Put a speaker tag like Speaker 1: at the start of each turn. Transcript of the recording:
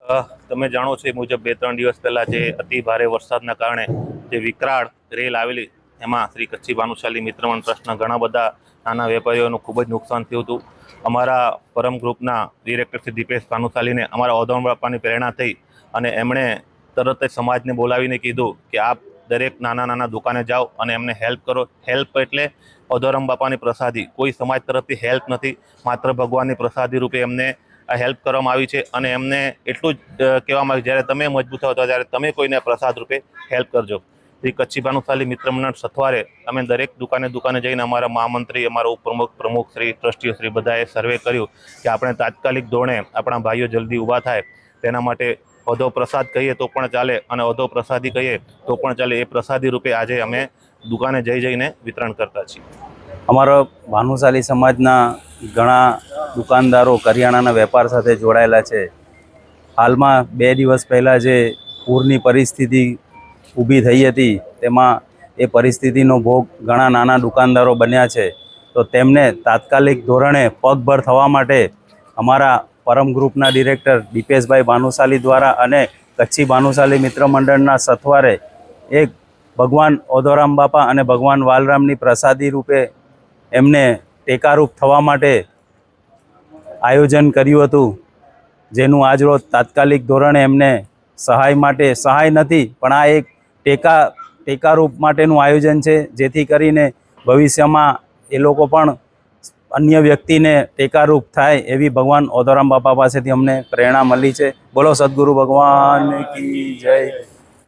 Speaker 1: તમે જાણો છો એ મુજબ 2-3 દિવસ પહેલા જે અતિ ભારે વરસાદના કારણે જે વિકરાળ રેલ આવેલી એમાં શ્રી કચ્છી ભાનુશાલી મિત્રમંડળ ટ્રસ્ટના ઘણા બધા નાના વેપારીઓનું ખૂબ જ નુકસાન થયું હતું। અમારા પરમ ગ્રુપના ડિરેક્ટર શ્રી દીપેશ ભાનુશાલીને અમારા ઓધોમ બાપાની પ્રેરણા થઈ અને એમણે તરત જ સમાજને બોલાવીને કીધું કે આપ દરેક નાના નાના દુકાને જાઓ અને એમને હેલ્પ કરો। હેલ્પ એટલે ઓધોરામ બાપાની પ્રસાદી, કોઈ સમાજ તરફથી હેલ્પ નથી, માત્ર ભગવાનની પ્રસાદી રૂપે એમને આ હેલ્પ કરવામાં આવી છે। અને એમને એટલું જ કહેવામાં આવ્યું જ્યારે તમે મજબૂત થાવ ત્યારે તમે કોઈને પ્રસાદ રૂપે હેલ્પ કરજો। શ્રી કચ્છી ભાનુશાલી મિત્ર મંડળ સથવારે અમે દરેક દુકાને જઈને અમારા મહામંત્રી, અમારા ઉપપ્રમુખ, પ્રમુખ શ્રી, ટ્રસ્ટીઓ શ્રી બધાએ સર્વે કર્યું કે આપણે તાત્કાલિક ધોરણે આપણા ભાઈઓ જલ્દી ઊભા થાય તેના માટે અધો પ્રસાદ કહીએ તો પણ ચાલે અને અધો પ્રસાદી કહીએ તો પણ ચાલે, એ પ્રસાદી રૂપે આજે અમે દુકાને જઈને વિતરણ કરતા છીએ।
Speaker 2: અમારો ભાનુશાલી સમાજના ઘણા દુકાનદારો કરિયાણાના વેપાર સાથે જોડાયેલા છે। હાલમાં 2 દિવસ પહેલાં જે પૂરની પરિસ્થિતિ ઊભી થઈ હતી તેમાં એ પરિસ્થિતિનો ભોગ ઘણા નાના દુકાનદારો બન્યા છે। તો તેમને તાત્કાલિક ધોરણે પગભર થવા માટે અમારા પરમ ગ્રુપના ડિરેક્ટર દીપેશભાઈ ભાનુશાલી દ્વારા અને કચ્છી ભાનુશાલી મિત્ર મંડળના સથવારે એક ભગવાન ઓધોરામ બાપા અને ભગવાન વાલરામની પ્રસાદી રૂપે એમને ટેકારૂપ થવા માટે આયોજન કર્યું હતું, જેનું આજરોજ તાત્કાલિક ધોરણે એમને સહાય નથી પણ આ એક ટેકારૂપ માટેનું આયોજન છે, જેથી કરીને ભવિષ્યમાં એ લોકો પણ અન્ય વ્યક્તિને ટેકારૂપ થાય એવી ભગવાન ઓધોરામ બાપા પાસેથી અમને પ્રેરણા મળી છે। બોલો સદગુરુ ભગવાન કી જય।